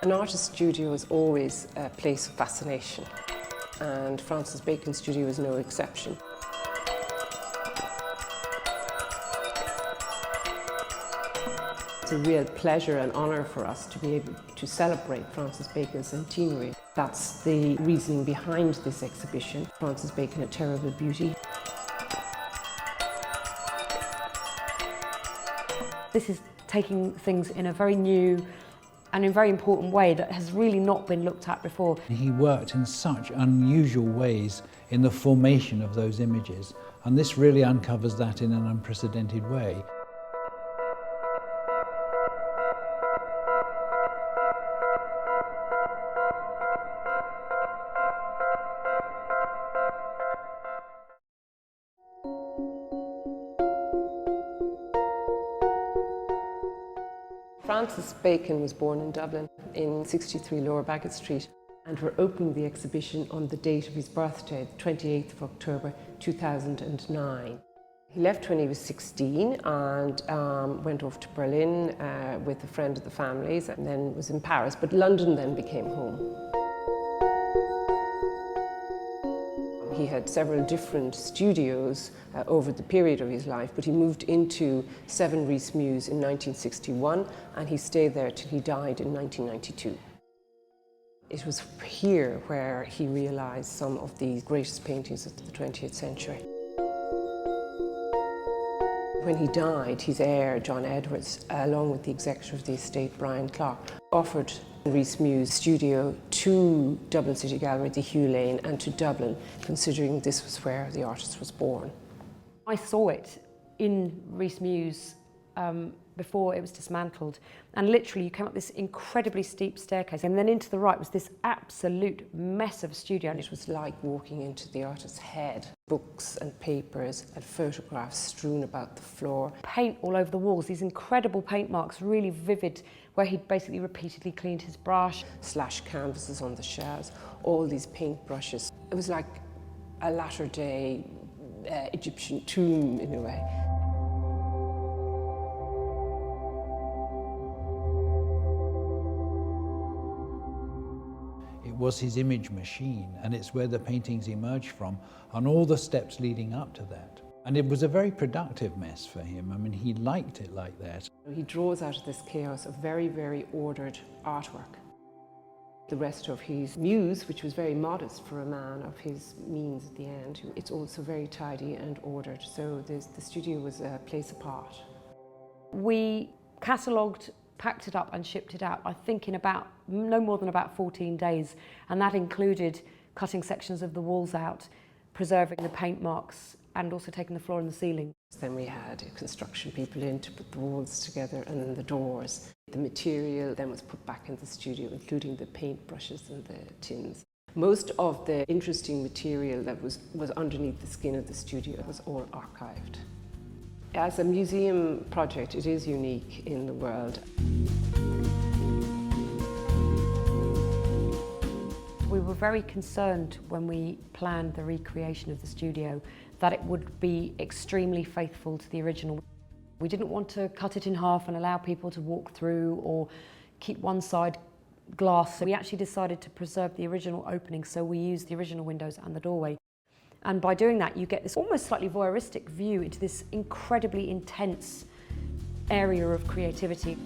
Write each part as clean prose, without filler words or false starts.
An artist studio is always a place of fascination, and Francis Bacon's studio is no exception. It's a real pleasure and honour for us to be able to celebrate Francis Bacon's centenary. That's the reasoning behind this exhibition, Francis Bacon, A Terrible Beauty. This is taking things in a very new and in a very important way that has really not been looked at before. He worked in such unusual ways in the formation of those images, and this really uncovers that in an unprecedented way. Francis Bacon was born in Dublin in 63 Lower Baggot Street, and we're opening the exhibition on the date of his birthday, the 28th of October 2009. He left when he was 16 and went off to Berlin with a friend of the family's, and then was in Paris, but London then became home. He had several different studios over the period of his life, but he moved into 7 Rhys Mews in 1961, and he stayed there till he died in 1992. It was here where he realised some of the greatest paintings of the 20th century. When he died, his heir, John Edwards, along with the executor of the estate, Brian Clark, offered Rhys Mews' studio to Dublin City Gallery, the Hugh Lane, and to Dublin, considering this was where the artist was born. I saw it in Rhys Mews before it was dismantled, and literally you came up this incredibly steep staircase, and then into the right was this absolute mess of a studio. And it was like walking into the artist's head. Books and papers and photographs strewn about the floor. Paint all over the walls, these incredible paint marks, really vivid, where he'd basically repeatedly cleaned his brush. Slash canvases on the shelves, all these paint brushes. It was like a latter-day Egyptian tomb in a way. It was his image machine, and it's where the paintings emerged from, and all the steps leading up to that. And it was a very productive mess for him. I mean, he liked it like that. He draws out of this chaos a very, very ordered artwork. The rest of his muse, which was very modest for a man of his means at the end, it's also very tidy and ordered. So the studio was a place apart. We catalogued, packed it up and shipped it out, I think in about no more than about 14 days. And that included cutting sections of the walls out, preserving the paint marks, and also taking the floor and the ceiling. Then we had construction people in to put the walls together and then the doors. The material then was put back in the studio, including the paint brushes and the tins. Most of the interesting material that was underneath the skin of the studio was all archived. As a museum project, it is unique in the world. We were very concerned when we planned the recreation of the studio that it would be extremely faithful to the original. We didn't want to cut it in half and allow people to walk through or keep one side glass. So we actually decided to preserve the original opening, so we used the original windows and the doorway. And by doing that, you get this almost slightly voyeuristic view into this incredibly intense area of creativity.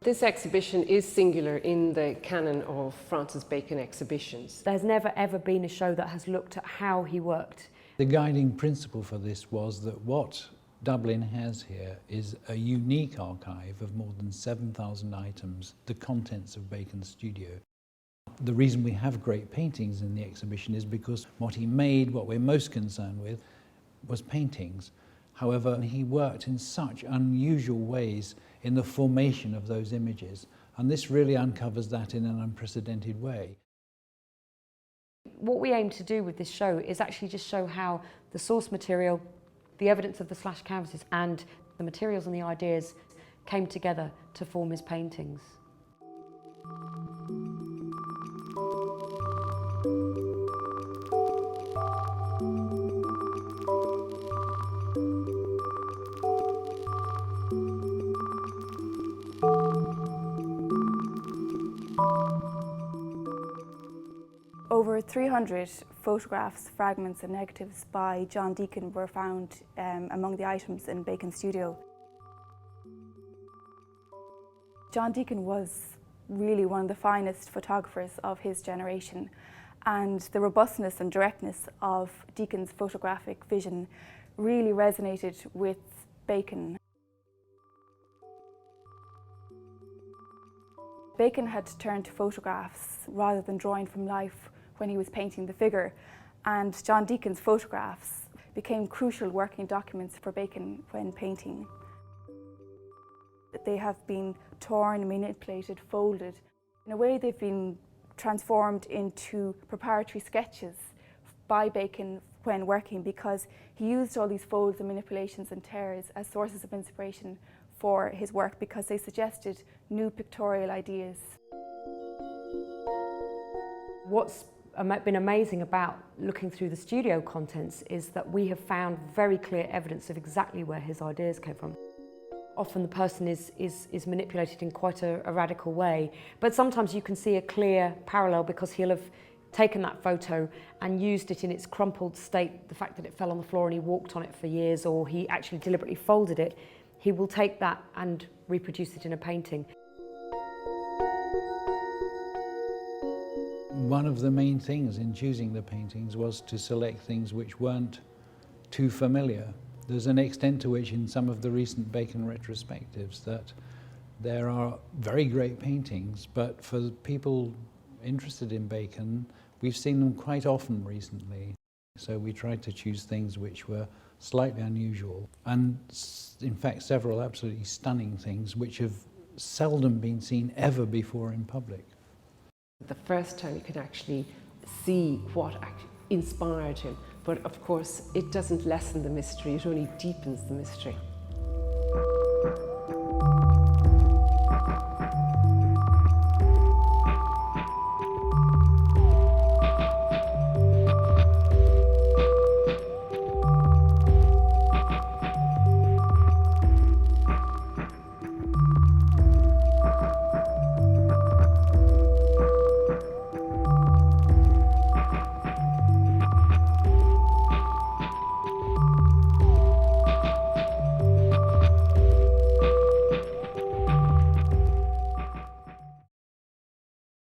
This exhibition is singular in the canon of Francis Bacon exhibitions. There's never ever been a show that has looked at how he worked. The guiding principle for this was that what Dublin has here is a unique archive of more than 7,000 items, the contents of Bacon's studio. The reason we have great paintings in the exhibition is because what he made, what we're most concerned with, was paintings. However, he worked in such unusual ways in the formation of those images, and this really uncovers that in an unprecedented way. What we aim to do with this show is actually just show how the source material, the evidence of the slash canvases, and the materials and the ideas came together to form his paintings. Over 300 photographs, fragments and negatives by John Deacon were found among the items in Bacon's studio. John Deacon was really one of the finest photographers of his generation, and the robustness and directness of Deacon's photographic vision really resonated with Bacon. Bacon had turned to photographs rather than drawing from life when he was painting the figure, and John Deacon's photographs became crucial working documents for Bacon when painting. They have been torn, manipulated, folded. In a way, they've been transformed into preparatory sketches by Bacon when working, because he used all these folds and manipulations and tears as sources of inspiration for his work, because they suggested new pictorial ideas. What's been amazing about looking through the studio contents is that we have found very clear evidence of exactly where his ideas came from. Often the person is manipulated in quite a radical way, but sometimes you can see a clear parallel because he'll have taken that photo and used it in its crumpled state, the fact that it fell on the floor and he walked on it for years, or he actually deliberately folded it. He will take that and reproduce it in a painting. One of the main things in choosing the paintings was to select things which weren't too familiar. There's an extent to which in some of the recent Bacon retrospectives that there are very great paintings, but for people interested in Bacon, we've seen them quite often recently. So we tried to choose things which were slightly unusual, and in fact several absolutely stunning things which have seldom been seen ever before in public. The first time you can actually see what inspired him, but of course it doesn't lessen the mystery, it only deepens the mystery.